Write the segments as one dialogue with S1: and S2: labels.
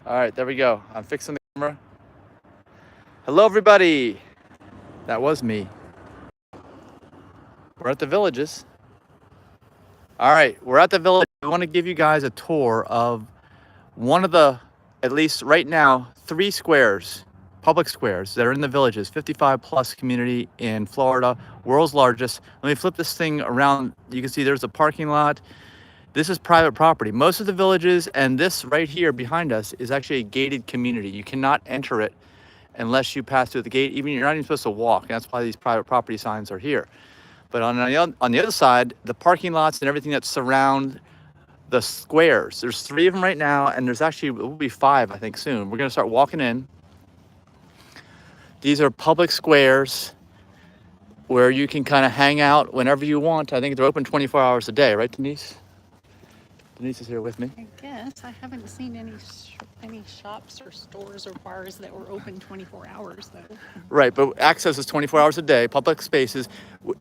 S1: All right, there we go. I'm fixing the camera. Hello, everybody. That was me. We're at the villages. All right, we're at the village. I want to give you guys a tour of one of the, at least right now, 3 squares, public squares that are in the villages, 55 plus community in Florida, world's largest. Let me flip this thing around. You can see there's a parking lot. This is private property. Most of the villages, and this right here behind us is actually a gated community. You cannot enter it unless you pass through the gate. Even you're not even supposed to walk. And that's why these private property signs are here. But on the other side, the parking lots and everything that surround the squares. There's 3 of them right now, and there's actually, it will be 5, I think, soon. We're gonna start walking in. These are public squares where you can kind of hang out whenever you want. I think they're open 24 hours a day, right, Denise? Denise is here with me.
S2: I guess I haven't seen any shops or stores or bars that were open 24 hours though.
S1: Right, but access is 24 hours a day, public spaces,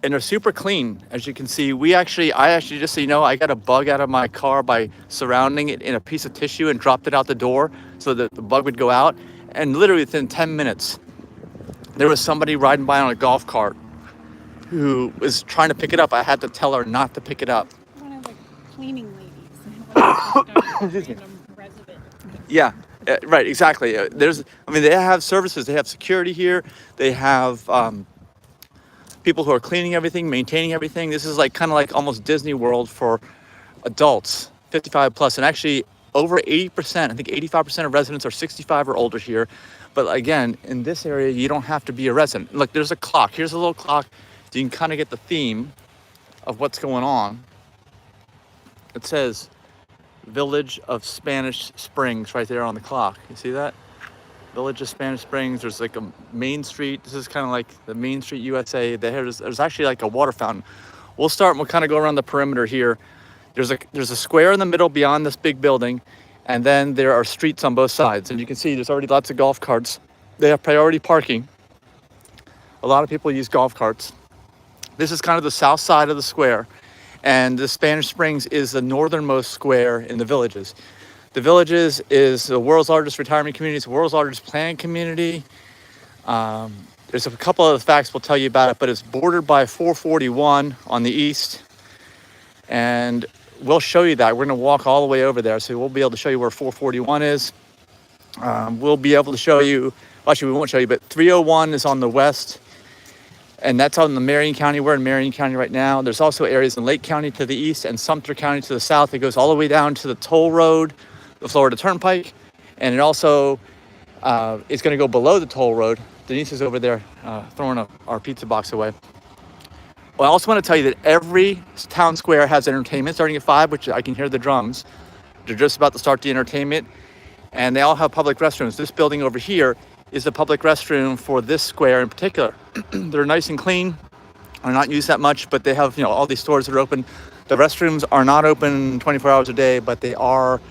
S1: and they're super clean. As you can see, I actually, just so you know, I got a bug out of my car by surrounding it in a piece of tissue and dropped it out the door so that the bug would go out. And literally within 10 minutes, there was somebody riding by on a golf cart who was trying to pick it up. I had to tell her not to pick it up.
S2: One of the cleaning ladies. Random resident.
S1: Yeah, right, exactly. They have services. They have security here. They have people who are cleaning everything, maintaining everything. This is like kind of like almost Disney World for adults, 55 plus, and actually over 80%, I think 85% of residents are 65 or older here. But again, in this area, you don't have to be a resident. Look, there's a clock. Here's a little clock. So you can kind of get the theme of what's going on. It says Village of Spanish Springs right there on the clock. You see that? Village of Spanish Springs. There's like a main street. This is kind of like the Main Street USA. There's actually like a water fountain. We'll start and we'll kind of go around the perimeter here. There's a square in the middle beyond this big building, and then there are streets on both sides. And you can see there's already lots of golf carts. They have priority parking. A lot of people use golf carts. This is kind of the south side of the square. And the Spanish Springs is the northernmost square in the villages. The villages is the world's largest retirement community. It's the world's largest planned community. There's a couple of facts we'll tell you about it, but it's bordered by 441 on the east. And we'll show you that. We're gonna walk all the way over there. So we'll be able to show you where 441 is. We'll be able to show you, actually we won't show you, but 301 is on the west. And that's out in the Marion County. We're in Marion County right now. There's also areas in Lake County to the east and Sumter County to the south. It goes all the way down to the toll road, the Florida Turnpike. And it also is going to go below the toll road. Denise is over there throwing our pizza box away. Well, I also want to tell you that every town square has entertainment starting at 5, which I can hear the drums. They're just about to start the entertainment. And they all have public restrooms. This building over here is the public restroom for this square in particular. They're nice and clean. Are not used that much, but they have, all these stores that are open. The restrooms are not open 24 hours a day, but they are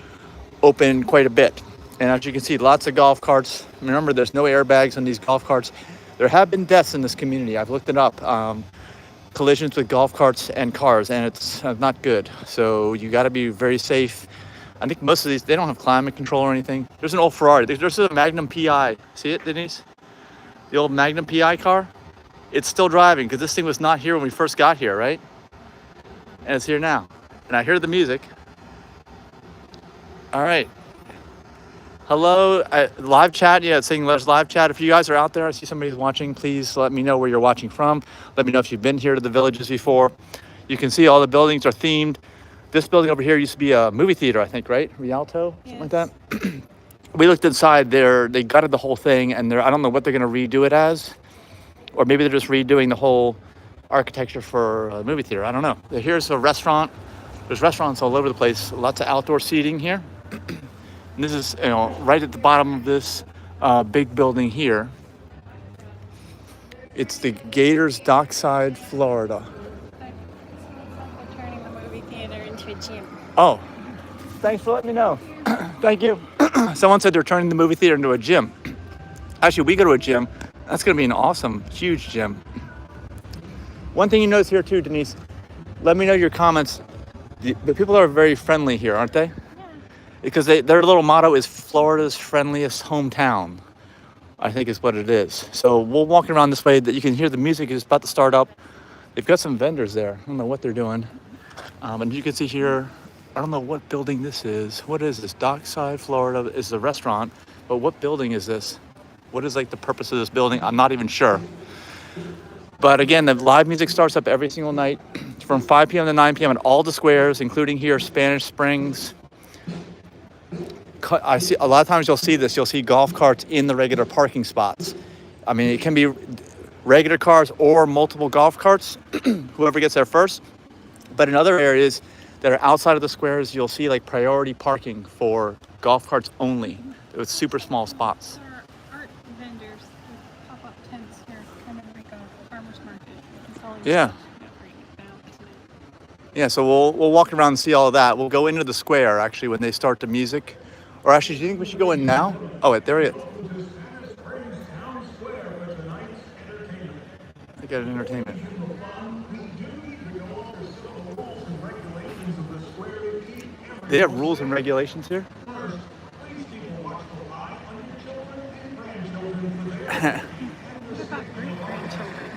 S1: open quite a bit. And as you can see, lots of golf carts. Remember, there's no airbags on these golf carts. There have been deaths in this community. I've looked it up. Collisions with golf carts and cars, and it's not good. So you got to be very safe. I think most of these, they don't have climate control or anything. There's an old Ferrari. There's a Magnum PI. See it, Denise? The old Magnum PI car? It's still driving because this thing was not here when we first got here, right? And it's here now. And I hear the music. All right. Hello, live chat. Yeah, it's saying there's live chat. If you guys are out there, I see somebody's watching, please let me know where you're watching from. Let me know if you've been here to the villages before. You can see all the buildings are themed. This building over here used to be a movie theater, I think, right? Rialto, something like that. We looked inside there. They gutted the whole thing, and I don't know what they're going to redo it as. Or maybe they're just redoing the whole architecture for a movie theater. I don't know. Here's a restaurant. There's restaurants all over the place. Lots of outdoor seating here. And this is, right at the bottom of this big building here. It's the Gators Dockside, Florida.
S2: Turning the movie theater into a gym.
S1: Oh, thanks for letting me know. Thank you. Someone said they're turning the movie theater into a gym. Actually, we go to a gym. That's going to be an awesome, huge gym. One thing you notice here too, Denise, let me know your comments. The people are very friendly here, aren't they?
S2: Yeah.
S1: because their little motto is Florida's friendliest hometown, I think is what it is. So we'll walk around this way that you can hear the music is about to start up. They've got some vendors there. I don't know what they're doing. And you can see here, I don't know what building this is. What is this? Dockside, Florida is the restaurant. But what building is this? What is like the purpose of this building? I'm not even sure. But again, the live music starts up every single night from 5 p.m. to 9 p.m. in all the squares, including here, Spanish Springs. I see a lot of times you'll see this. You'll see golf carts in the regular parking spots. I mean, it can be regular cars or multiple golf carts, whoever gets there first. But in other areas that are outside of the squares, you'll see like priority parking for golf carts only with super small spots.
S2: There are art vendors with pop-up tents here, kind of like a farmer's market. It's all
S1: Yeah.
S2: great balance.
S1: Yeah, so we'll walk around and see all of that. We'll go into the square actually when they start the music. Or actually, do you think we should go in now? Oh, wait, there he is. I got an entertainment. They have rules and regulations here?
S2: What about great-grandchildren?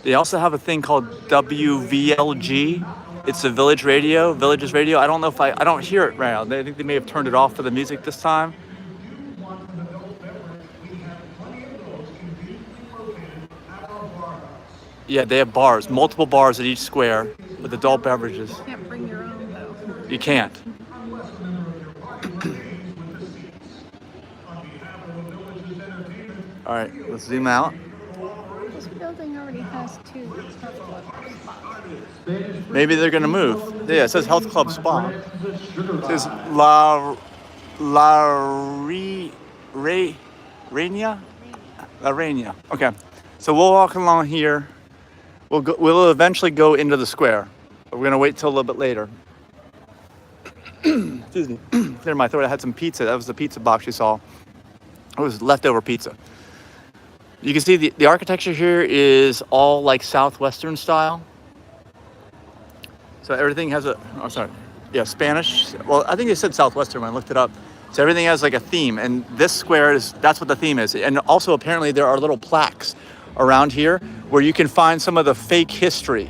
S1: They also have a thing called WVLG. It's the Village's radio. I don't know if I don't hear it right now. I think they may have turned it off for the music this time. Yeah, they have bars, multiple bars at each square with adult beverages.
S2: You can't bring your own, though.
S1: You can't. All right, let's zoom out.
S2: This building already has 2 health club spots.
S1: Maybe they're gonna move. Yeah, it says Health Club Spa. It says La Reina. Okay, so we'll walk along here. We'll eventually go into the square. But we're gonna wait till a little bit later. Excuse me. Clear my throat. I had some pizza. That was the pizza box you saw. It was leftover pizza. You can see the architecture here is all like Southwestern style. So everything has Spanish. Well, I think they said Southwestern when I looked it up. So everything has like a theme, and this square that's what the theme is. And also apparently there are little plaques around here where you can find some of the fake history.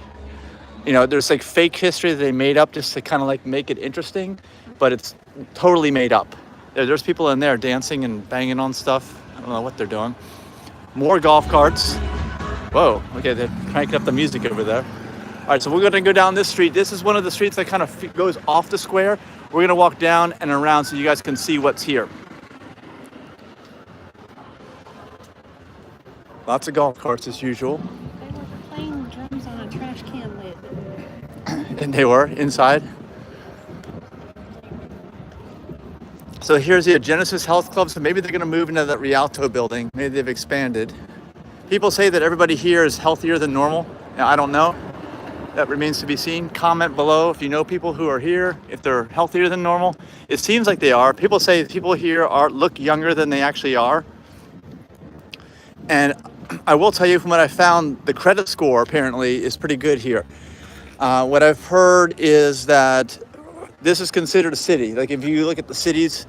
S1: You know, there's like fake history that they made up just to kind of like make it interesting, but it's totally made up. There's people in there dancing and banging on stuff. I don't know what they're doing. More golf carts. Whoa, okay, they're cranking up the music over there. All right, so we're gonna go down this street. This is one of the streets that kind of goes off the square. We're gonna walk down and around so you guys can see what's here. Lots of golf carts as usual.
S2: They were playing drums on a trash can lid.
S1: And they were inside. So here's the Genesis Health Club. So maybe they're going to move into that Rialto building. Maybe they've expanded. People say that everybody here is healthier than normal. Now, I don't know. That remains to be seen. Comment below if you know people who are here, if they're healthier than normal. It seems like they are. People say people here look younger than they actually are. And I will tell you from what I found, the credit score apparently is pretty good here. What I've heard is that this is considered a city. Like if you look at the cities,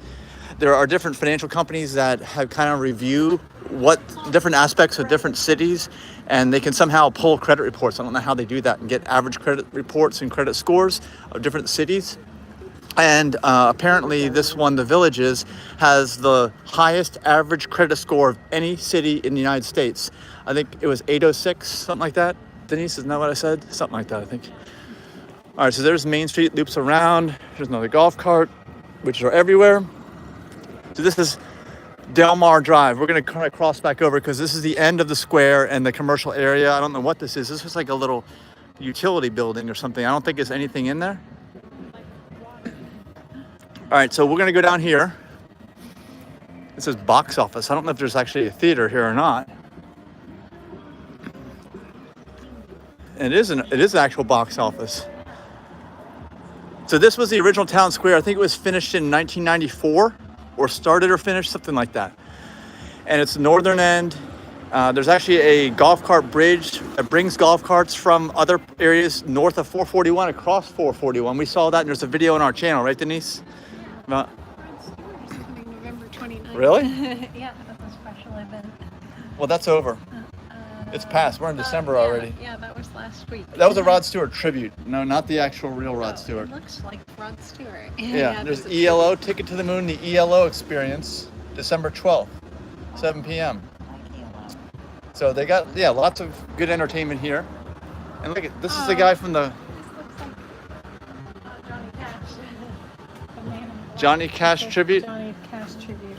S1: there are different financial companies that have kind of review what different aspects of different cities, and they can somehow pull credit reports. I don't know how they do that and get average credit reports and credit scores of different cities. And apparently this one, the Villages, has the highest average credit score of any city in the United States. I think it was 806, something like that. Denise, isn't that what I said? Something like that, I think. All right, so there's Main Street, loops around. There's another golf cart, which are everywhere. So this is Del Mar Drive. We're gonna kind of cross back over because this is the end of the square and the commercial area. I don't know what this is. This was like a little utility building or something. I don't think there's anything in there. All right, so we're gonna go down here. It says box office. I don't know if there's actually a theater here or not. And it is an actual box office. So this was the original town square. I think it was finished in 1994 or or started or finished, something like that. And it's the northern end. There's actually a golf cart bridge that brings golf carts from other areas north of 441 across 441. We saw that, and there's a video on our channel, right, Denise?
S2: Rod Stewart's coming November 29th.
S1: Really?
S2: Yeah, that's a special event.
S1: Well, that's over. It's past. We're in December already.
S2: Yeah, that was last week.
S1: That was a Rod Stewart tribute. No, not the actual real Rod Stewart.
S2: It looks like Rod Stewart.
S1: Yeah, there's ELO, Ticket to the Moon, the ELO experience, December 12th, 7 p.m. So they got, lots of good entertainment here. And look at, this is the guy from the
S2: Johnny Cash.
S1: Johnny Cash tribute.
S2: Johnny Cash tribute.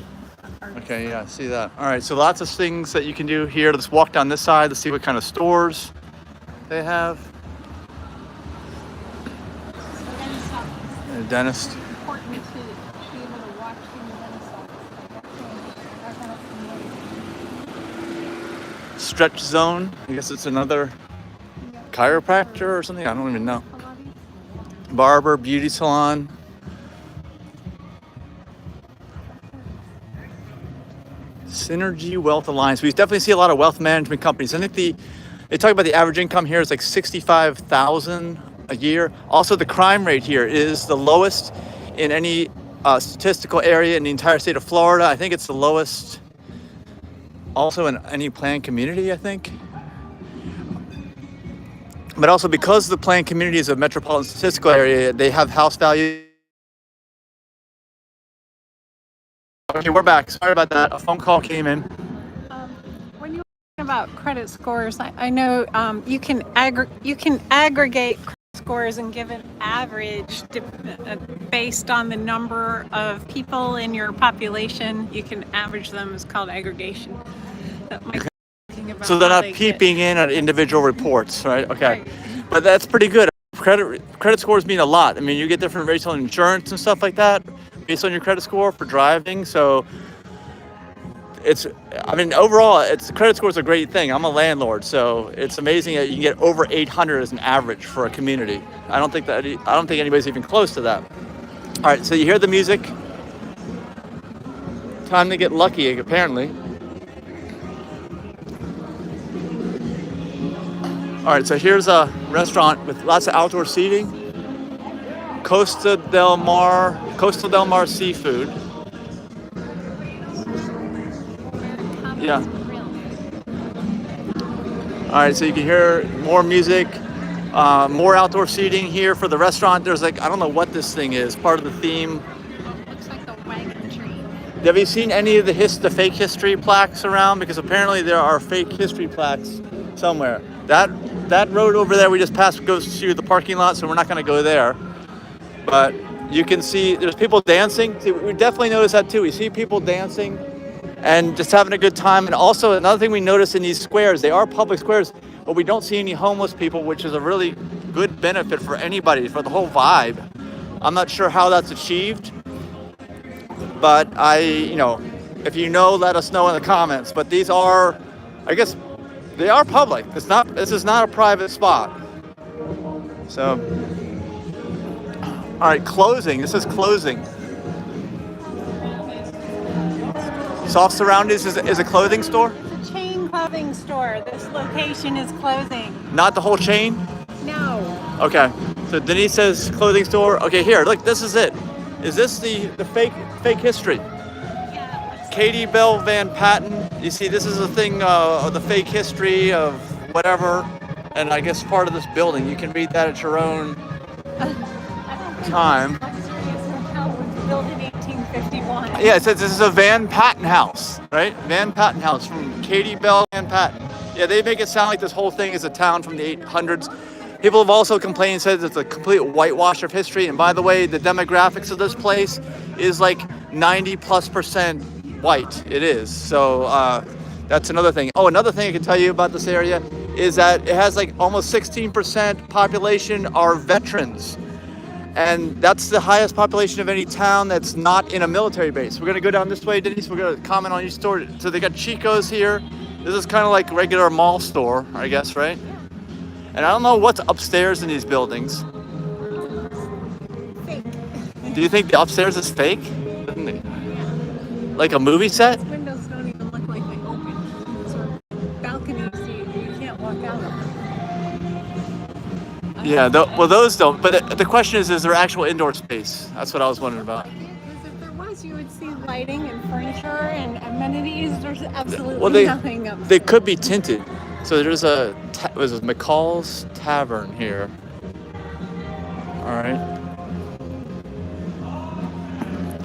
S1: Okay, yeah, I see that. All right, so lots of things that you can do here. Let's walk down this side to see what kind of stores they have. A dentist.
S2: Important to be able to watch in the dentist.
S1: Stretch zone. I guess it's another chiropractor or something. I don't even know. Barber, beauty salon. Synergy Wealth Alliance. We definitely see a lot of wealth management companies. I think they talk about the average income here is like $65,000 a year. Also, the crime rate here is the lowest in any statistical area in the entire state of Florida. I think it's the lowest also in any planned community, I think. But also because the planned community is a metropolitan statistical area, they have house value. Okay, we're back. Sorry about that. A phone call came in.
S2: When you're talking about credit scores, I know you can aggregate credit scores and give an average based on the number of people in your population. You can average them. It's called aggregation.
S1: So they're not peeping in at individual reports, right? Okay, right. But that's pretty good. Credit scores mean a lot. I mean, you get different rates on insurance and stuff like that based on your credit score for driving. So overall, credit score is a great thing. I'm a landlord, so it's amazing that you can get over 800 as an average for a community. I don't think anybody's even close to that. All right, so you hear the music. Time to get lucky, apparently. All right, so here's a restaurant with lots of outdoor seating. Costa del Mar Seafood. Yeah. All right, so you can hear more music, more outdoor seating here for the restaurant. There's I don't know what this thing is, part of the theme.
S2: Looks like a wagon train.
S1: Have you seen any of the fake history plaques around? Because apparently there are fake history plaques somewhere. That road over there we just passed goes to the parking lot, so we're not going to go there. But you can see there's people dancing. See, we definitely notice that too. We see people dancing and just having a good time. And also another thing we notice in these squares, they are public squares, but we don't see any homeless people, which is a really good benefit for anybody, for the whole vibe. I'm not sure how that's achieved, but if you know, let us know in the comments. But these are, I guess, they are public. This is not a private spot. So, all right, closing. This is closing. Soft Surroundings is a clothing store?
S2: It's a chain clothing store. This location is closing.
S1: Not the whole chain?
S2: No.
S1: Okay. So Denise says clothing store. Okay, here, look, this is it. Is this the fake history?
S2: Yeah.
S1: Katie Bell Van Patten. You see, this is a thing of the fake history of whatever, and I guess part of this building. You can read that at your own time.
S2: Built in 1851.
S1: Yeah, it says this is a Van Patten house, right? Van Patten house from Katie Bell Van Patten. Yeah, they make it sound like this whole thing is a town from the 800s. People have also complained and said it's a complete whitewash of history. And by the way, the demographics of this place is like 90+% white. It is. So that's another thing. Oh, another thing I can tell you about this area is that it has like almost 16% population are veterans. And that's the highest population of any town that's not in a military base. We're going to go down this way, Denise. We're going to comment on each store. So they got Chico's here. This is kind of like a regular mall store, I guess, right? And I don't know what's upstairs in these buildings.
S2: Fake.
S1: Do you think the upstairs is fake? like a movie set.
S2: These windows don't even look like they open. Those are balconies you can't walk out of.
S1: Yeah, well, those don't. But the question is there actual indoor space? That's what I was wondering about.
S2: Because if there was, you would see lighting and furniture and amenities. There's absolutely
S1: Well,
S2: nothing
S1: they
S2: upstairs.
S1: could be tinted. So there's was it McCall's Tavern here. All right.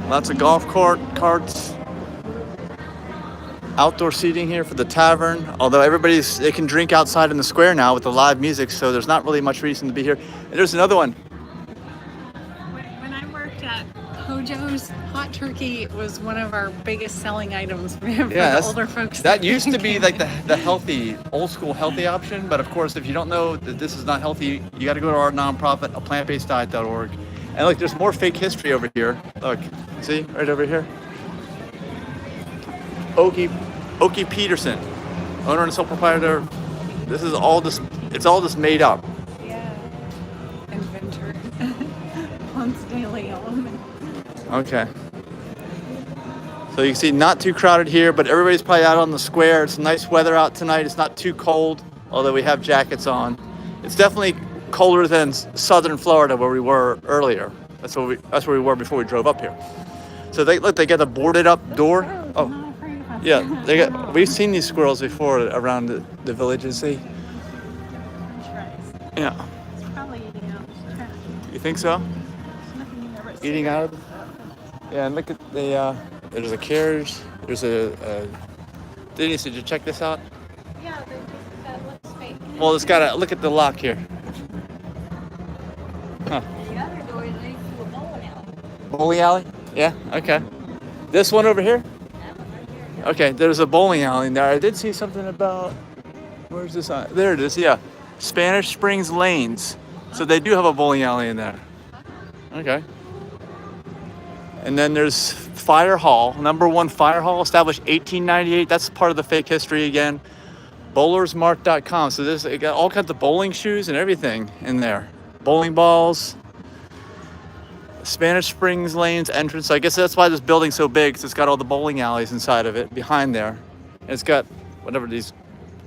S1: Lots of golf carts. Outdoor seating here for the tavern. Although they can drink outside in the square now with the live music, so there's not really much reason to be here. And there's another one.
S2: When I worked at Hojo's, hot turkey was one of our biggest selling items for the older folks.
S1: That used to be like the healthy, old school healthy option. But of course, if you don't know that this is not healthy, you got to go to our nonprofit, aplantbaseddiet.org. And look, there's more fake history over here. Look, see, right over here. Okie Peterson, owner and sole proprietor. This is all just, it's all just made up.
S2: Yeah. Inventor. Ponce de Leon.
S1: Okay. So you can see not too crowded here, but everybody's probably out on the square. It's nice weather out tonight. It's not too cold, although we have jackets on. It's definitely colder than southern Florida where we were earlier. That's where we were before we drove up here. So they got a boarded up door. Oh. Yeah, we've seen these squirrels before around the villages. Yeah.
S2: It's probably eating out.
S1: You think so? Eating out? Yeah, and look at there's a carriage. There's Denise, did you check this out?
S2: Yeah, that looks fake.
S1: Well, it's look at the lock here. Huh.
S3: The other door leads to a bowling alley.
S1: Bowling alley? Yeah, okay. This one over here? Okay, there's a bowling alley in there. I did see something about, where's this on? There it is, yeah. Spanish Springs Lanes. So they do have a bowling alley in there. Okay. And then there's Fire Hall, #1 Fire Hall, established 1898. That's part of the fake history again. Bowlersmart.com. So it got all kinds of bowling shoes and everything in there. Bowling balls. Spanish Springs Lanes entrance. So I guess that's why this building's so big, because it's got all the bowling alleys inside of it, behind there. And it's got whatever these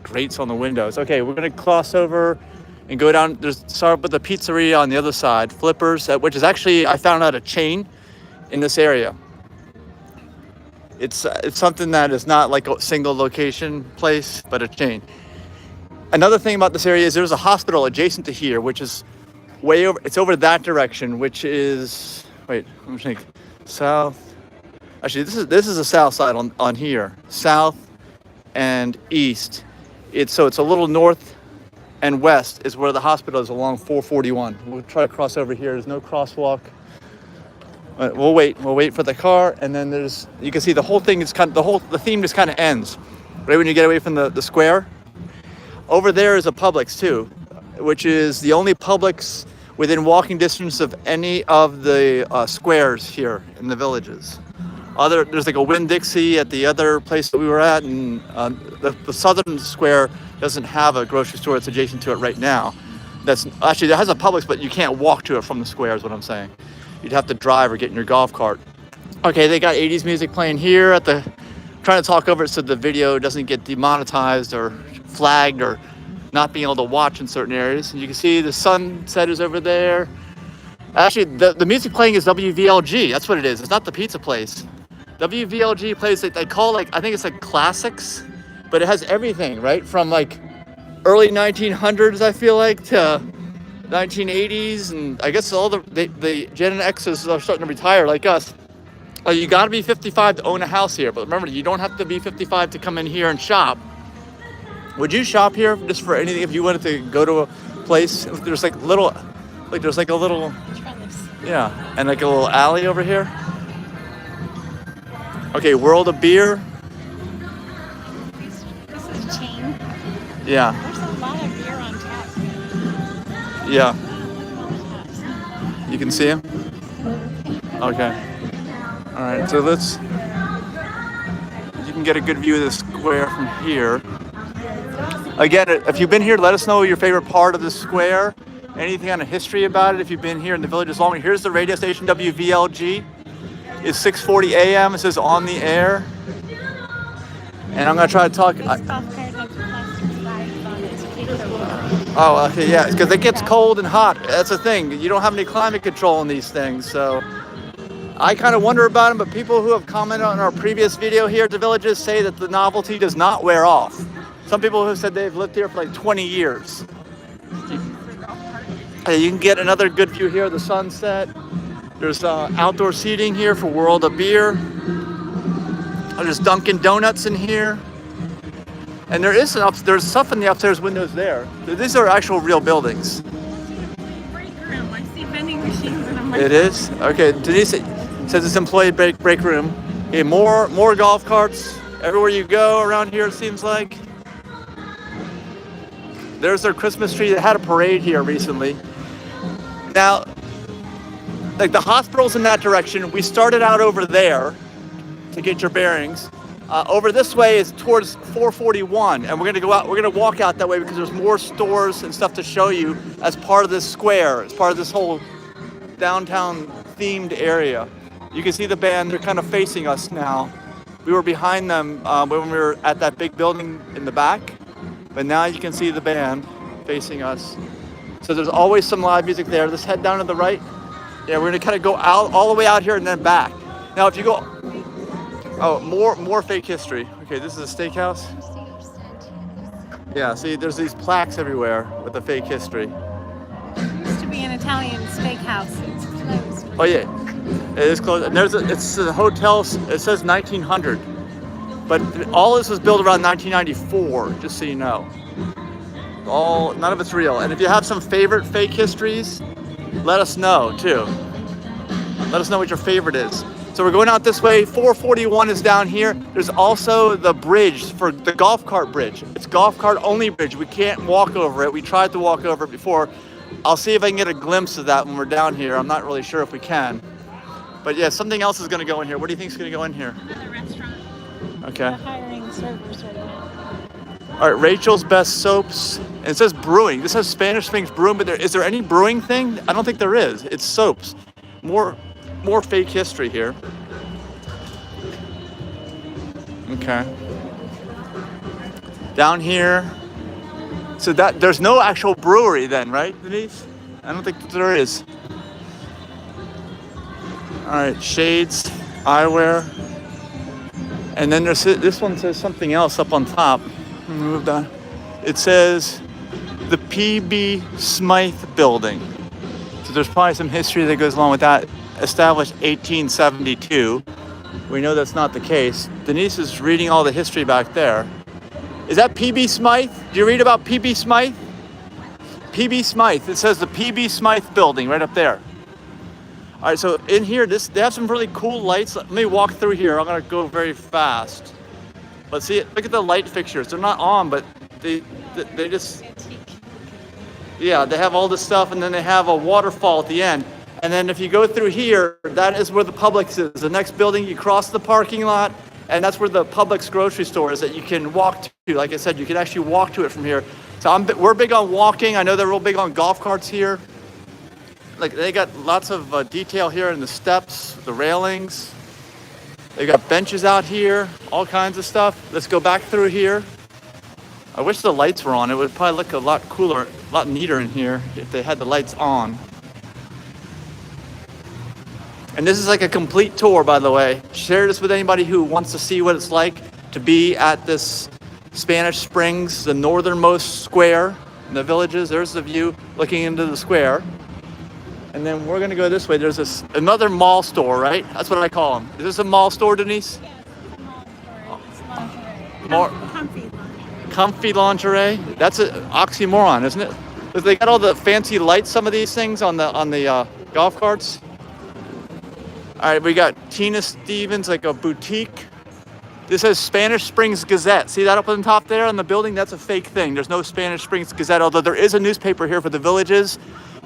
S1: grates on the windows. Okay, we're gonna cross over and go down. Start with the pizzeria on the other side, Flippers, which is actually, I found out, a chain in this area. It's something that is not like a single location place, but a chain. Another thing about this area is there's a hospital adjacent to here, which is way over, it's over that direction, which is, wait, let me think, south. Actually, this is the south side on here, south and east. It's a little north and west is where the hospital is along 441. We'll try to cross over here. There's no crosswalk. We'll wait for the car, and then you can see the whole thing is the theme just kind of ends right when you get away from the square. Over there is a Publix too, which is the only Publix within walking distance of any of the squares here in the villages. There's like a Winn-Dixie at the other place that we were at, and the southern square doesn't have a grocery store that's adjacent to it right now. That has a Publix, but you can't walk to it from the square, is what I'm saying. You'd have to drive or get in your golf cart. Okay, they got 80s music playing here trying to talk over it so the video doesn't get demonetized or flagged or not being able to watch in certain areas. And you can see the sunset is over there. Actually, the music playing is WVLG. That's what it is. It's not the pizza place. WVLG plays, they call I think it's like classics, but it has everything, right? From like early 1900s, I feel like, to 1980s, and I guess all the Gen X's are starting to retire like us. You got to be 55 to own a house here, but remember, you don't have to be 55 to come in here and shop. Would you shop here just for anything if you wanted to go to a place? There's like a little, yeah, and like a little alley over here. Okay, World of Beer.
S2: This is chain.
S1: Yeah.
S2: There's a lot of beer on tap.
S1: Yeah. You can see him? Okay. All right, so you can get a good view of the square from here. Again, if you've been here, let us know your favorite part of the square. Anything on a history about it if you've been here in the village as long. Here's the radio station, WVLG. is 6:40 a.m. It says on the air. And I'm gonna try to talk.
S2: This golf cart has plastic slides on its takeover.
S1: Oh, okay, yeah, because it gets cold and hot. That's the thing. You don't have any climate control in these things, so I kind of wonder about them. But people who have commented on our previous video here at the Villages say that the novelty does not wear off. Some people have said they've lived here for like 20 years. Hey, you can get another good view here of the sunset. There's outdoor seating here for World of Beer. There's Dunkin' Donuts in here. And there's stuff in the upstairs windows there. These are actual real buildings.
S2: Break room. I see vending machines and I'm like,
S1: It is? Okay, Denise says it's employee break room. Okay, more golf carts everywhere you go around here, it seems like. There's their Christmas tree. They had a parade here recently. Now, like the hospital's in that direction. We started out over there to get your bearings. Over this way is towards 441, and we're gonna go out. We're gonna walk out that way because there's more stores and stuff to show you as part of this square, as part of this whole downtown themed area. You can see the band. They're kind of facing us now. We were behind them when we were at that big building in the back, but now you can see the band facing us. So there's always some live music there. Let's head down to the right. Yeah, we're gonna kind of go out all the way out here and then back. Now, if you go. Oh, more fake history. Okay, this is a steakhouse. Yeah, see, there's these plaques everywhere with the fake history.
S2: It used to be an Italian steakhouse. It's closed.
S1: Oh yeah, it is closed. And it's a hotel. It says 1900, but all this was built around 1994. Just so you know, none of it's real. And if you have some favorite fake histories, let us know too. Let us know what your favorite is. So we're going out this way. 441 is down here. There's also the bridge for the golf cart bridge. It's golf cart only bridge. We can't walk over it. We tried to walk over it before. I'll see if I can get a glimpse of that when we're down here. I'm not really sure if we can. But yeah, something else is going to go in here. What do you think is going to go in here?
S2: Another restaurant.
S1: Okay.
S2: They're hiring servers right now.
S1: All right, Rachel's Best Soaps. And it says brewing. This says Spanish Springs Brewing, but is there any brewing thing? I don't think there is. It's soaps. More fake history here. Okay. Down here. So there's no actual brewery then, right, Denise? I don't think that there is. All right, shades, eyewear. And then this one says something else up on top. Move down. It says the P.B. Smythe Building. So there's probably some history that goes along with that. Established 1872. We know that's not the case. Denise is reading all the history back there. Is that P.B. Smythe? Do you read about P.B. Smythe? P.B. Smythe. It says the P.B. Smythe Building right up there. All right, so in here, they have some really cool lights. Let me walk through here. I'm gonna go very fast. Let's see it. Look at the light fixtures. They're not on, but they just, yeah, they have all this stuff, and then they have a waterfall at the end. And then if you go through here, that is where the Publix is. The next building, you cross the parking lot, and that's where the Publix grocery store is that you can walk to. Like I said, you can actually walk to it from here. So we're big on walking. I know they're real big on golf carts here. Like they got lots of detail here in the steps, the railings. They got benches out here, all kinds of stuff. Let's go back through here. I wish the lights were on. It would probably look a lot cooler, a lot neater in here if they had the lights on. And this is like a complete tour, by the way. Share this with anybody who wants to see what it's like to be at this Spanish Springs, the northernmost square in the Villages. There's the view looking into the square. And then we're gonna go this way. There's another mall store, right? That's what I call them. Is this a mall store, Denise?
S2: Yes, it's a mall store. It's lingerie.
S1: More
S2: Comfy lingerie.
S1: comfy lingerie. That's an oxymoron, isn't it? Because they got all the fancy lights. Some of these things on the golf carts. All right, we got Tina Stevens, like a boutique. This says Spanish Springs Gazette. See that up on the top there on the building? That's a fake thing. There's no Spanish Springs Gazette, although there is a newspaper here for the Villages.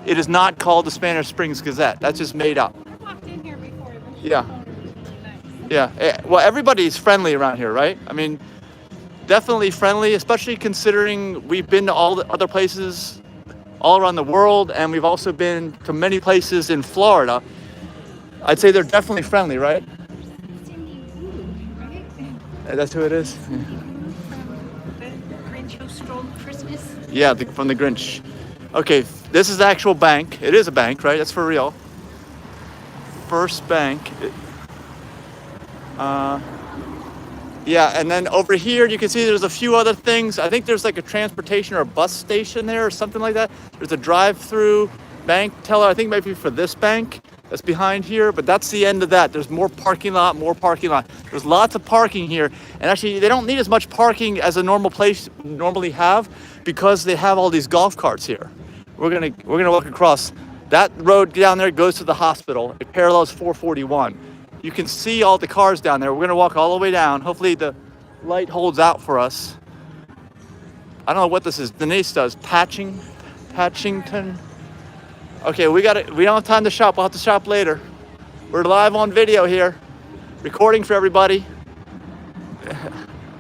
S1: It is not called the Spanish Springs Gazette. That's just made up.
S2: I walked in here before.
S1: Yeah. Yeah. Well, everybody's friendly around here, right? I mean, definitely friendly, especially considering we've been to all the other places all around the world, and we've also been to many places in Florida. I'd say they're definitely friendly, right?
S3: Cindy Woo, right?
S1: That's who it is.
S3: From the Grinch Who Stole Christmas.
S1: Yeah, from the Grinch. Okay, this is the actual bank. It is a bank, right? That's for real. First Bank. Yeah, and then over here you can see there's a few other things. I think there's like a transportation or a bus station there or something like that. There's a drive-through bank teller. I think maybe for this bank that's behind here, but that's the end of that. There's more parking lot, more parking lot. There's lots of parking here, and actually they don't need as much parking as a normal place normally have because they have all these golf carts here. We're gonna walk across. That road down there goes to the hospital. It parallels 441. You can see all the cars down there. We're gonna walk all the way down. Hopefully the light holds out for us. I don't know what this is. Denise does Patchington. Okay, we don't have time to shop. We'll have to shop later. We're live on video here, recording for everybody.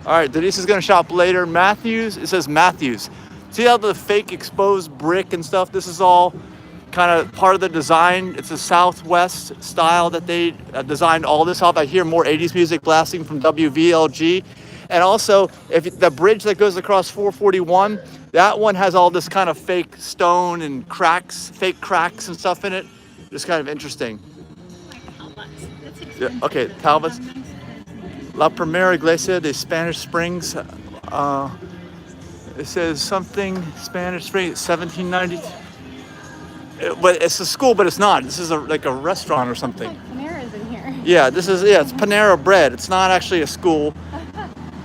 S1: All right, Denise is gonna shop later. Matthews, it says Matthews. See how the fake exposed brick and stuff? This is all kind of part of the design. It's a Southwest style that they designed all this off. I hear more 80s music blasting from WVLG. And also, if the bridge that goes across 441, that one has all this kind of fake stone and cracks, fake cracks and stuff in it. Just kind of interesting. Yeah, okay, Talbot's. La Primera Iglesia de Spanish Springs. It says something Spanish Springs, 1790. But it's a school, but it's not. This is like a restaurant or something.
S2: Panera's in here.
S1: Yeah, it's Panera Bread. It's not actually a school.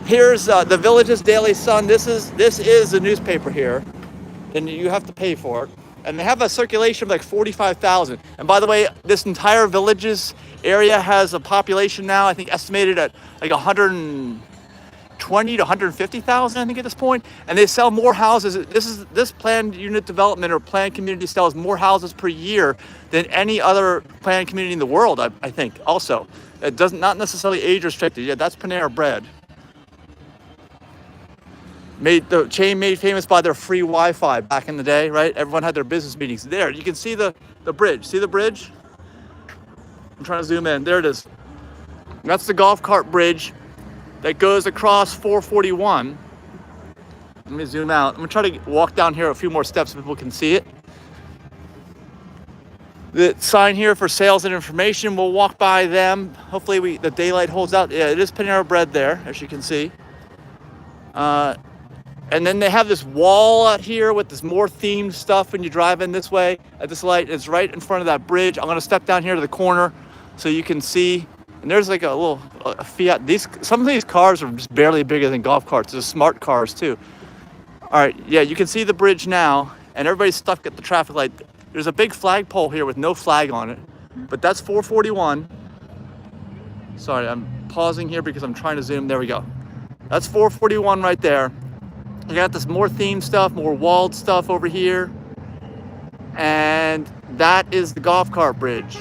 S1: Here's the Village's Daily Sun. This is a newspaper here, and you have to pay for it. And they have a circulation of like 45,000. And by the way, this entire Village's area has a population now, I think estimated at like 120 to 150,000, I think at this point. And they sell more houses. This planned unit development or planned community sells more houses per year than any other planned community in the world, I think. Also, it doesn't not necessarily age restricted. Yeah, that's Panera Bread. The chain made famous by their free Wi-Fi back in the day, right? Everyone had their business meetings there. You can see the bridge. See the bridge? I'm trying to zoom in. There it is. And that's the golf cart bridge that goes across 441. Let me zoom out. I'm gonna try to walk down here a few more steps so people can see it. The sign here for sales and information, we'll walk by them. Hopefully the daylight holds out. Yeah, it is Panera Bread there, as you can see. And then they have this wall out here with this more themed stuff when you drive in this way at this light. It's right in front of that bridge. I'm gonna step down here to the corner so you can see. And there's like a Fiat. Some of these cars are just barely bigger than golf carts. They're smart cars too. All right, yeah, you can see the bridge now, and everybody's stuck at the traffic light. There's a big flagpole here with no flag on it, but that's 441. Sorry, I'm pausing here because I'm trying to zoom. There we go. That's 441 right there. You got this more themed stuff, more walled stuff over here. And that is the golf cart bridge.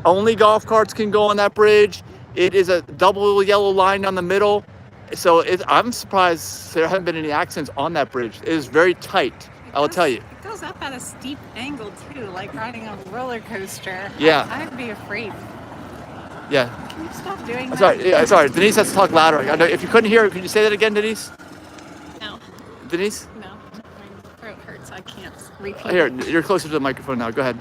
S1: Only golf carts can go on that bridge. It is a double yellow line down the middle. So I'm surprised there haven't been any accidents on that bridge. It is very tight, I will tell you.
S2: It goes up at a steep angle too, like riding a roller coaster.
S1: Yeah.
S2: I'd be afraid.
S1: Yeah.
S2: Can you stop doing that?
S1: Sorry, yeah, sorry. Denise has to talk louder. I know, if you couldn't hear it, could you say that again, Denise?
S2: No.
S1: Denise?
S2: No. My throat hurts. I can't repeat.
S1: Here, you're closer to the microphone now. Go ahead.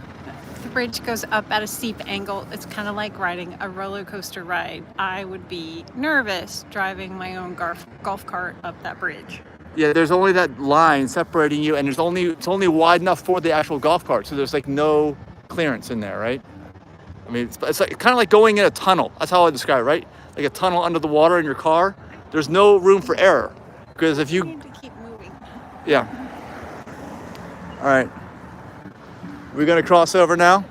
S2: The bridge goes up at a steep angle. It's kind of like riding a roller coaster ride. I would be nervous driving my own golf cart up that bridge.
S1: Yeah, there's only that line separating you, and it's only wide enough for the actual golf cart, so there's like no clearance in there, right? I mean, it's like, kind of like going in a tunnel. That's how I describe it, right? Like a tunnel under the water in your car. There's no room for error, because if you
S2: need to keep moving.
S1: Yeah. All right. We're gonna cross over now.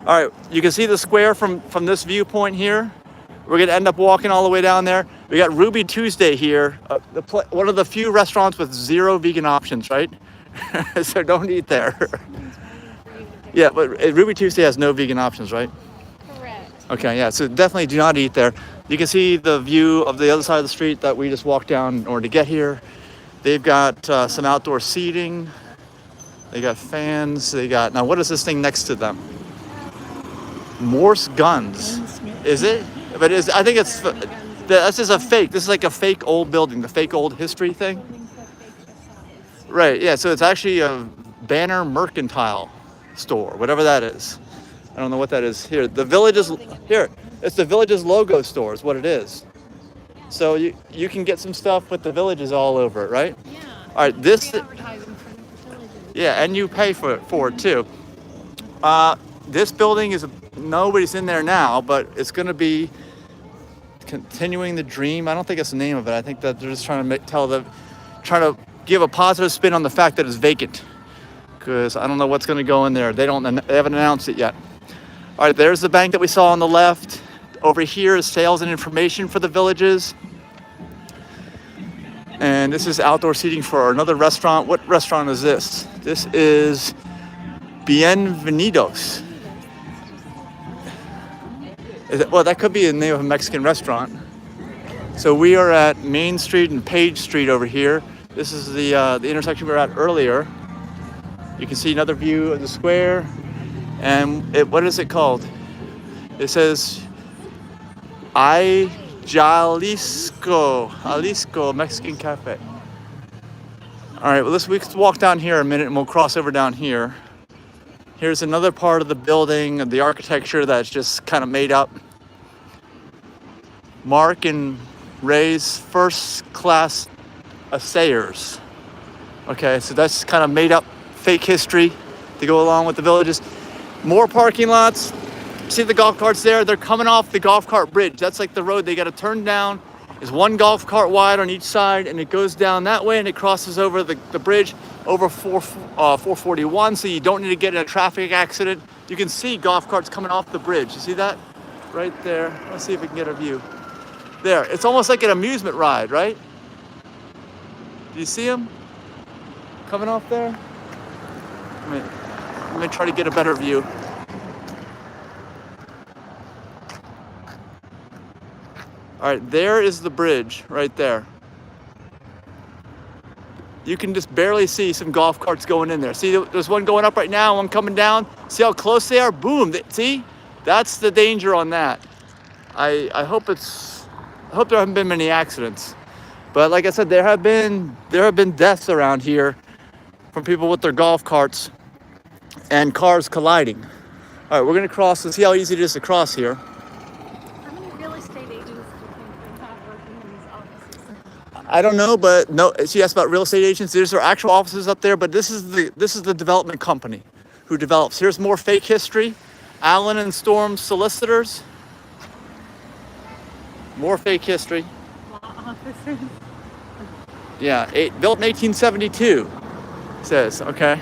S1: All right. You can see the square from this viewpoint here. We're gonna end up walking all the way down there. We got Ruby Tuesday here, one of the few restaurants with 0 vegan options, right? So don't eat there. Yeah, but Ruby Tuesday has no vegan options, right?
S2: Correct.
S1: Okay, yeah, so definitely do not eat there. You can see the view of the other side of the street that we just walked down in order to get here. They've got some outdoor seating. They got fans. Now what is this thing next to them? Morse guns. Is it? But I think it's that's just a fake. This is like a fake old building, the fake old history thing. Right. Yeah. So it's actually a Banner Mercantile store, whatever that is. I don't know what that is. Here, the village's here. It's the village's logo store. Is what it is. So you can get some stuff with the villages all over it, right?
S2: Yeah.
S1: All right. This.
S2: Advertising for the villages.
S1: Yeah, and you pay for it too. This building is nobody's in there now, but it's going to be continuing the dream. I don't think it's the name of it. I think that they're just trying to trying to give a positive spin on the fact that it's vacant. Because I don't know what's going to go in there. They haven't announced it yet. All right, there's the bank that we saw on the left. Over here is sales and information for the villages. And this is outdoor seating for another restaurant. What restaurant is this? This is Bienvenidos. Well, that could be the name of a Mexican restaurant. So we are at Main Street and Page Street over here. This is the intersection we were at earlier. You can see another view of the square. And what is it called? It says Jalisco Mexican Cafe. All right, well, we can walk down here a minute and we'll cross over down here. Here's another part of the building, of the architecture that's just kind of made up. Mark and Ray's first class assayers. Okay, so that's kind of made up fake history to go along with the villages. More parking lots. See the golf carts there? They're coming off the golf cart bridge. That's like the road they got to turn down. There's one golf cart wide on each side, and it goes down that way, and it crosses over the bridge over 441, so you don't need to get in a traffic accident. You can see golf carts coming off the bridge. You see that? Right there. Let's see if we can get a view. There. It's almost like an amusement ride, right? Do you see them coming off there? Let me try to get a better view. All right, there is the bridge right there. You can just barely see some golf carts going in there. See, there's one going up right now, one coming down. See how close they are? Boom, see? That's the danger on that. I hope there haven't been many accidents. But like I said, there have been deaths around here from people with their golf carts and cars colliding. All right, we're gonna cross and see how easy it is to cross here.
S2: How many real estate agents do you think they have working in these offices?
S1: I don't know, but no. She asked about real estate agents. There's their actual offices up there, but this is the development company who develops. Here's more fake history. Allen and Storm Solicitors. More fake history.
S2: Law offices.
S1: Yeah, built in 1872. Says okay.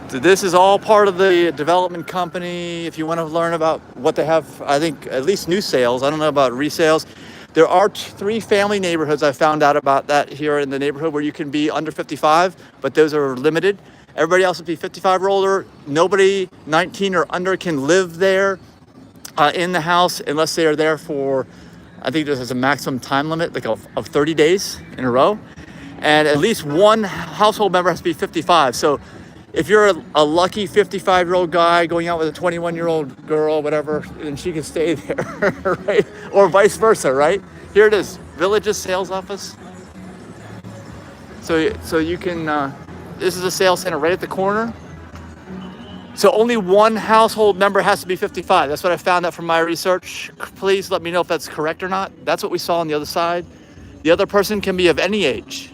S1: So this is all part of the development company. If you want to learn about what they have, I think at least new sales. I don't know about resales. There are 3 family neighborhoods I found out about that here in the neighborhood where you can be under 55, but those are limited. Everybody else would be 55 or older. Nobody 19 or under can live there in the house unless they are there for, I think there's a maximum time limit like of 30 days in a row. And at least one household member has to be 55. So if you're a lucky 55-year-old guy going out with a 21-year-old girl, whatever, then she can stay there, right? Or vice versa, right? Here it is, Village's sales office. So you can, this is a sales center right at the corner. So only one household member has to be 55. That's what I found out from my research. Please let me know if that's correct or not. That's what we saw on the other side. The other person can be of any age.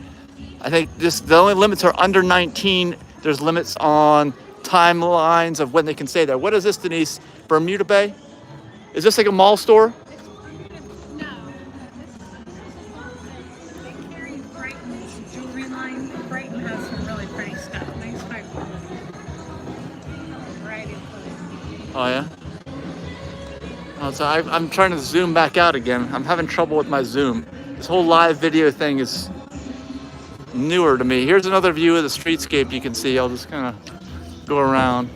S1: I think just the only limits are under 19. There's limits on timelines of when they can stay there. What is this, Denise? Bermuda Bay? Is this like a mall store?
S2: No. They carry Brighton's jewelry line. Brighton has some really pretty stuff. Nice high quality. Variety of clothing.
S1: Oh yeah? Oh, so I'm trying to zoom back out again. I'm having trouble with my zoom. This whole live video thing is newer to me. Here's another view of the streetscape you can see. I'll just kind of go around.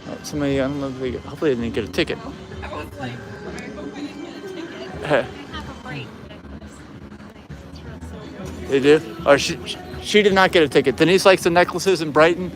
S1: Oh, somebody, I don't know if they, hopefully they didn't get a ticket.
S2: I was like, I hope I didn't get a ticket.
S1: Hey.
S2: They have a bright necklace. It's real silver.
S1: They do? Or She did not get a ticket. Denise likes the necklaces in Brighton.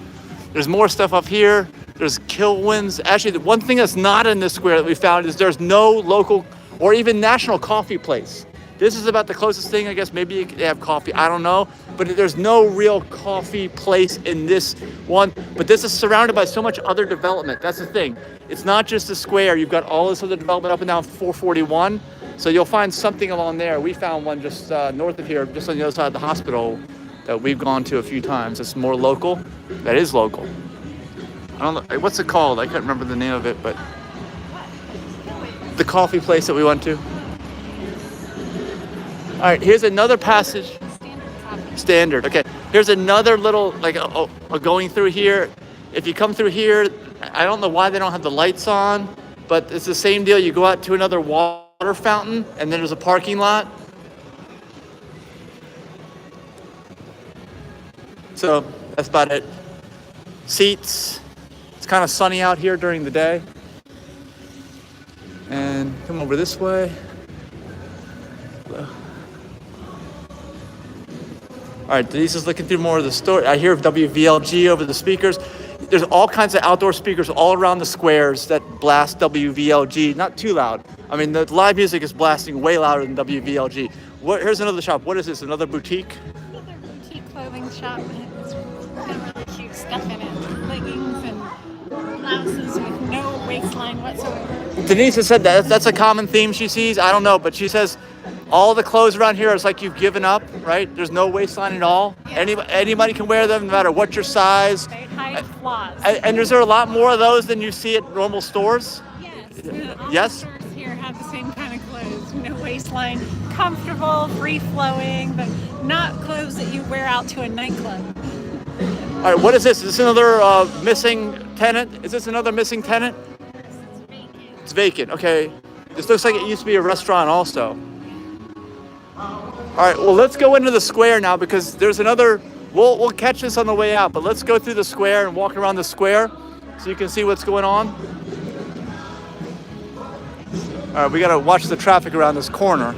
S1: There's more stuff up here. There's Kilwins. Actually, the one thing that's not in this square that we found is there's no local or even national coffee place. This is about the closest thing, I guess. Maybe they have coffee, I don't know. But there's no real coffee place in this one. But this is surrounded by so much other development. That's the thing. It's not just the square. You've got all this other development up and down 441. So you'll find something along there. We found one just north of here, just on the other side of the hospital that we've gone to a few times. It's more local. That is local. I don't know, what's it called? I can't remember the name of it, but the coffee place that we went to. All right, here's another passage. Standard, okay. Here's another little, like, a going through here. If you come through here, I don't know why they don't have the lights on, but it's the same deal. You go out to another water fountain, and then there's a parking lot. So that's about it. Seats. It's kind of sunny out here during the day. And come over this way. All right, Denise is looking through more of the store. I hear WVLG over the speakers. There's all kinds of outdoor speakers all around the squares that blast WVLG. Not too loud. I mean, the live music is blasting way louder than WVLG. Here's another shop. What is this? Another boutique?
S2: Another boutique clothing shop. It's got really cute stuff in it. Leggings and blouses with no waistline whatsoever.
S1: Denise has said that that's a common theme she sees. I don't know, but she says all the clothes around here is like you've given up, right? There's no waistline at all.
S2: Yeah.
S1: Anybody can wear them, no matter what your size.
S2: They hide flaws.
S1: And is there a lot more of those than you see at normal stores?
S2: Yes. All
S1: Yes?
S2: the stores here have the same kind of clothes. No waistline, comfortable, free-flowing, but not clothes that you wear out to a nightclub.
S1: All right, what is this? Is this another missing tenant? Is this another missing tenant?
S2: It's vacant.
S1: It's vacant, okay. This looks like it used to be a restaurant also. All right, well, let's go into the square now because there's another, we'll catch this on the way out, but let's go through the square and walk around the square so you can see what's going on. All right, we gotta watch the traffic around this corner.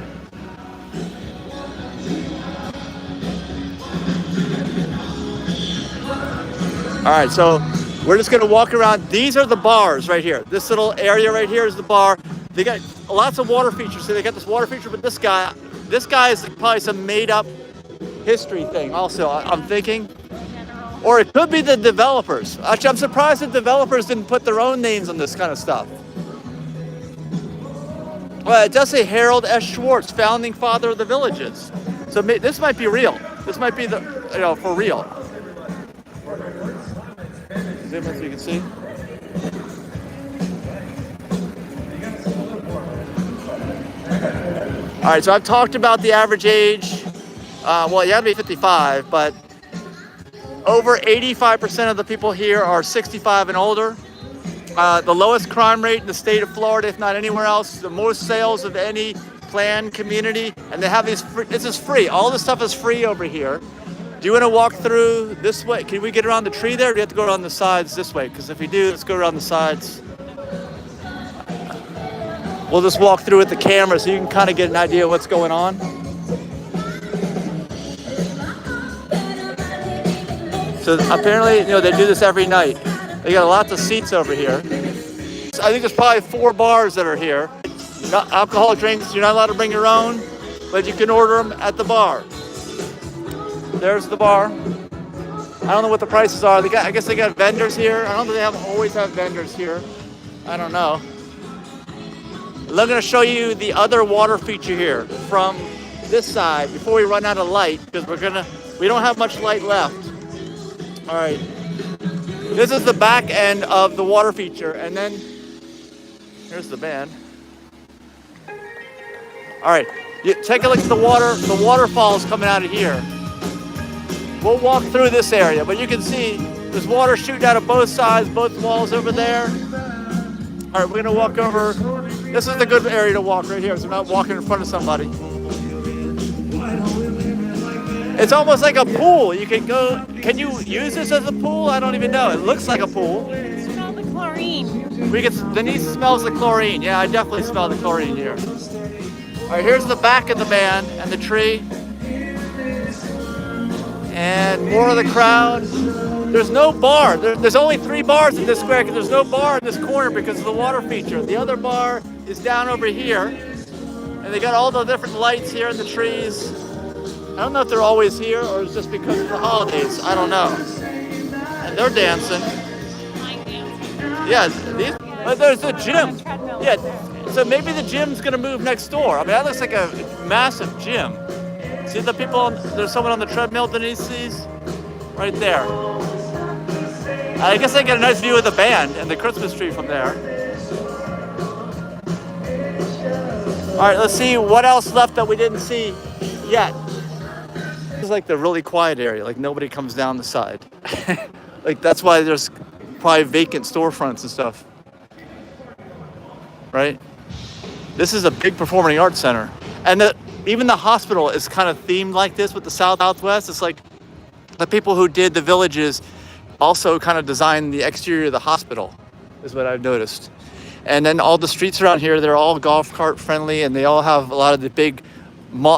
S1: All right, so we're just gonna walk around. These are the bars right here. This little area right here is the bar. They got lots of water features. So they got this water feature, but this guy is probably some made up history thing also, I'm thinking. Or it could be the developers. Actually, I'm surprised the developers didn't put their own names on this kind of stuff. Well, it does say Harold S. Schwartz, founding father of the villages. So this might be real. This might be for real. Zoom in so you can see. All right, so I've talked about the average age. Well, you have to be 55, but over 85% of the people here are 65 and older. The lowest crime rate in the state of Florida, if not anywhere else. The most sales of any planned community, and they have these. This is free. All this stuff is free over here. Do you want to walk through this way? Can we get around the tree there? Or do you have to go around the sides this way? Because if we do, let's go around the sides. We'll just walk through with the camera so you can kind of get an idea of what's going on. So apparently, they do this every night. They got lots of seats over here. I think there's probably 4 bars that are here. Not alcoholic drinks, you're not allowed to bring your own, but you can order them at the bar. There's the bar. I don't know what the prices are. I guess they got vendors here. I don't think they always have vendors here. I don't know. I'm going to show you the other water feature here from this side before we run out of light because we don't have much light left. All right. This is the back end of the water feature, and then here's the band. All right, take a look at the water. The waterfalls coming out of here. We'll walk through this area, but you can see there's water shooting out of both sides, both walls over there. All right, we're gonna walk over. This is the good area to walk right here, so we're not walking in front of somebody. It's almost like a pool. You can go. Can you use this as a pool? I don't even know. It looks like a pool.
S2: Smell the chlorine.
S1: Denise smells the chlorine. Yeah, I definitely smell the chlorine here. All right, here's the back of the band and the tree. And more of the crowd. There's no bar. There's only 3 bars in this square because there's no bar in this corner because of the water feature. The other bar is down over here. And they got all the different lights here in the trees. I don't know if they're always here or it's just because of the holidays. I don't know. And they're dancing. Yeah, there's the gym. Yeah, so maybe the gym's gonna move next door. I mean, that looks like a massive gym. See the people, there's someone on the treadmill beneath these? Right there. I guess I get a nice view of the band and the Christmas tree from there. All right, let's see what else left that we didn't see yet. This is like the really quiet area, like nobody comes down the side. Like that's why there's probably vacant storefronts and stuff. Right? This is a big performing arts center. And even the hospital is kind of themed like this with the Southwest. It's like the people who did the villages also kind of designed the exterior of the hospital, is what I've noticed. And then all the streets around here, they're all golf cart friendly, and they all have a lot of the big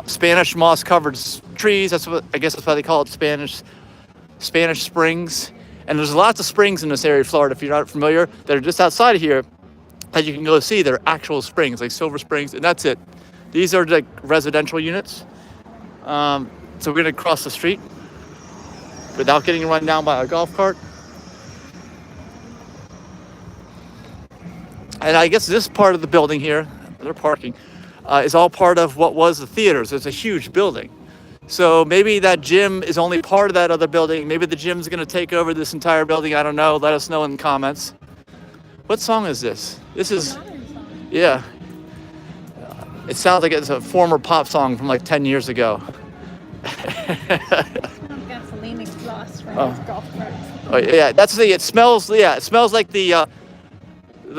S1: Spanish moss covered trees. I guess that's why they call it Spanish springs. And there's lots of springs in this area of Florida, if you're not familiar, that are just outside of here that you can go see. They're actual springs, like Silver Springs, and that's it. These are like residential units. So we're gonna cross the street without getting run down by a golf cart. And I guess this part of the building here, they're parking, is all part of what was the theaters. It's a huge building. So maybe that gym is only part of that other building. Maybe the gym's gonna take over this entire building. I don't know, let us know in the comments. What song is this? This is, yeah. It sounds like it's a former pop song from like 10 years ago.
S2: Gasoline exhaust from those golf carts.
S1: Oh yeah, it smells like the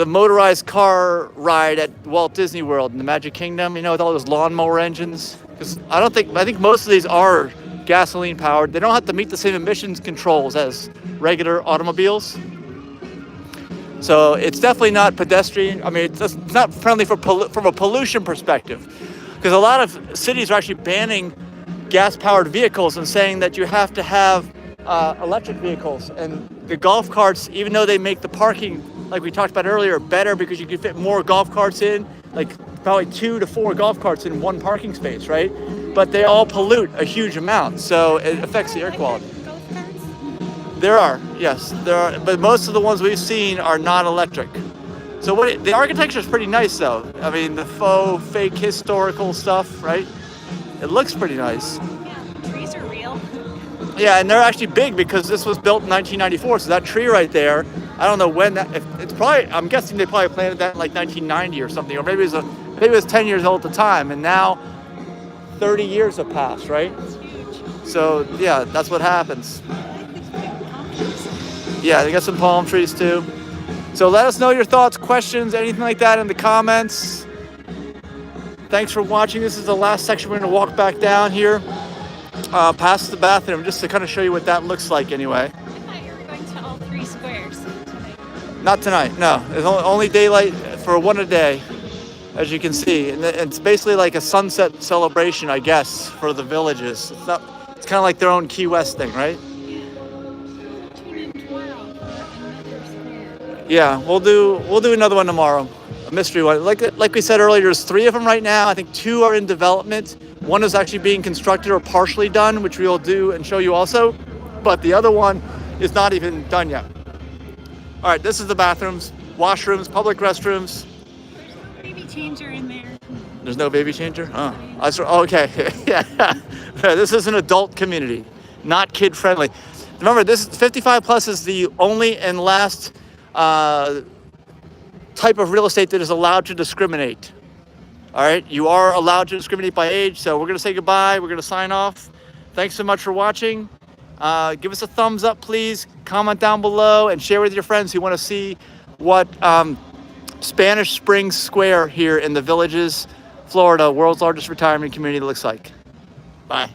S1: motorized car ride at Walt Disney World in the Magic Kingdom, you know, with all those lawnmower engines. Because I think most of these are gasoline powered. They don't have to meet the same emissions controls as regular automobiles. So it's definitely not pedestrian. I mean, it's not friendly from a pollution perspective. Because a lot of cities are actually banning gas-powered vehicles and saying that you have to have electric vehicles. And the golf carts, even though they make the parking, like we talked about earlier, better because you can fit more golf carts in, like probably 2 to 4 golf carts in one parking space, right? But they all pollute a huge amount, so it affects the air quality. There are, yes, but most of the ones we've seen are not electric. So the architecture is pretty nice, though. I mean, the fake historical stuff, right? It looks pretty nice.
S2: Yeah, trees are real.
S1: Yeah, and they're actually big because this was built in 1994. So that tree right there, I don't know when that. It's probably. I'm guessing they probably planted that in like 1990 or something, or maybe it was 10 years old at the time, and now 30 years have passed, right?
S2: It's huge.
S1: So yeah, that's what happens. Yeah, they got some palm trees too. So let us know your thoughts, questions, anything like that in the comments. Thanks for watching. This is the last section. We're going to walk back down here past the bathroom just to kind of show you what that looks like anyway.
S2: I thought you were going to all 3 squares tonight.
S1: Not tonight, no. There's only daylight for one a day, as you can see. And it's basically like a sunset celebration, I guess, for the villages. It's kind of like their own Key West thing, right? Yeah, we'll do another one tomorrow, a mystery one. Like we said earlier, there's 3 of them right now. I think 2 are in development. One is actually being constructed or partially done, which we will do and show you also. But the other one is not even done yet. All right, this is the bathrooms, washrooms, public restrooms.
S2: There's no baby changer in there.
S1: There's no baby changer? Oh, okay. Yeah. This is an adult community, not kid friendly. Remember, this 55 plus is the only and last type of real estate that is allowed to discriminate. All right, you are allowed to discriminate by age, so we're gonna say goodbye. We're gonna sign off. Thanks so much for watching. Give us a thumbs up, please. Comment down below and share with your friends who want to see what Spanish Springs Square here in the Villages, Florida, world's largest retirement community looks like. Bye.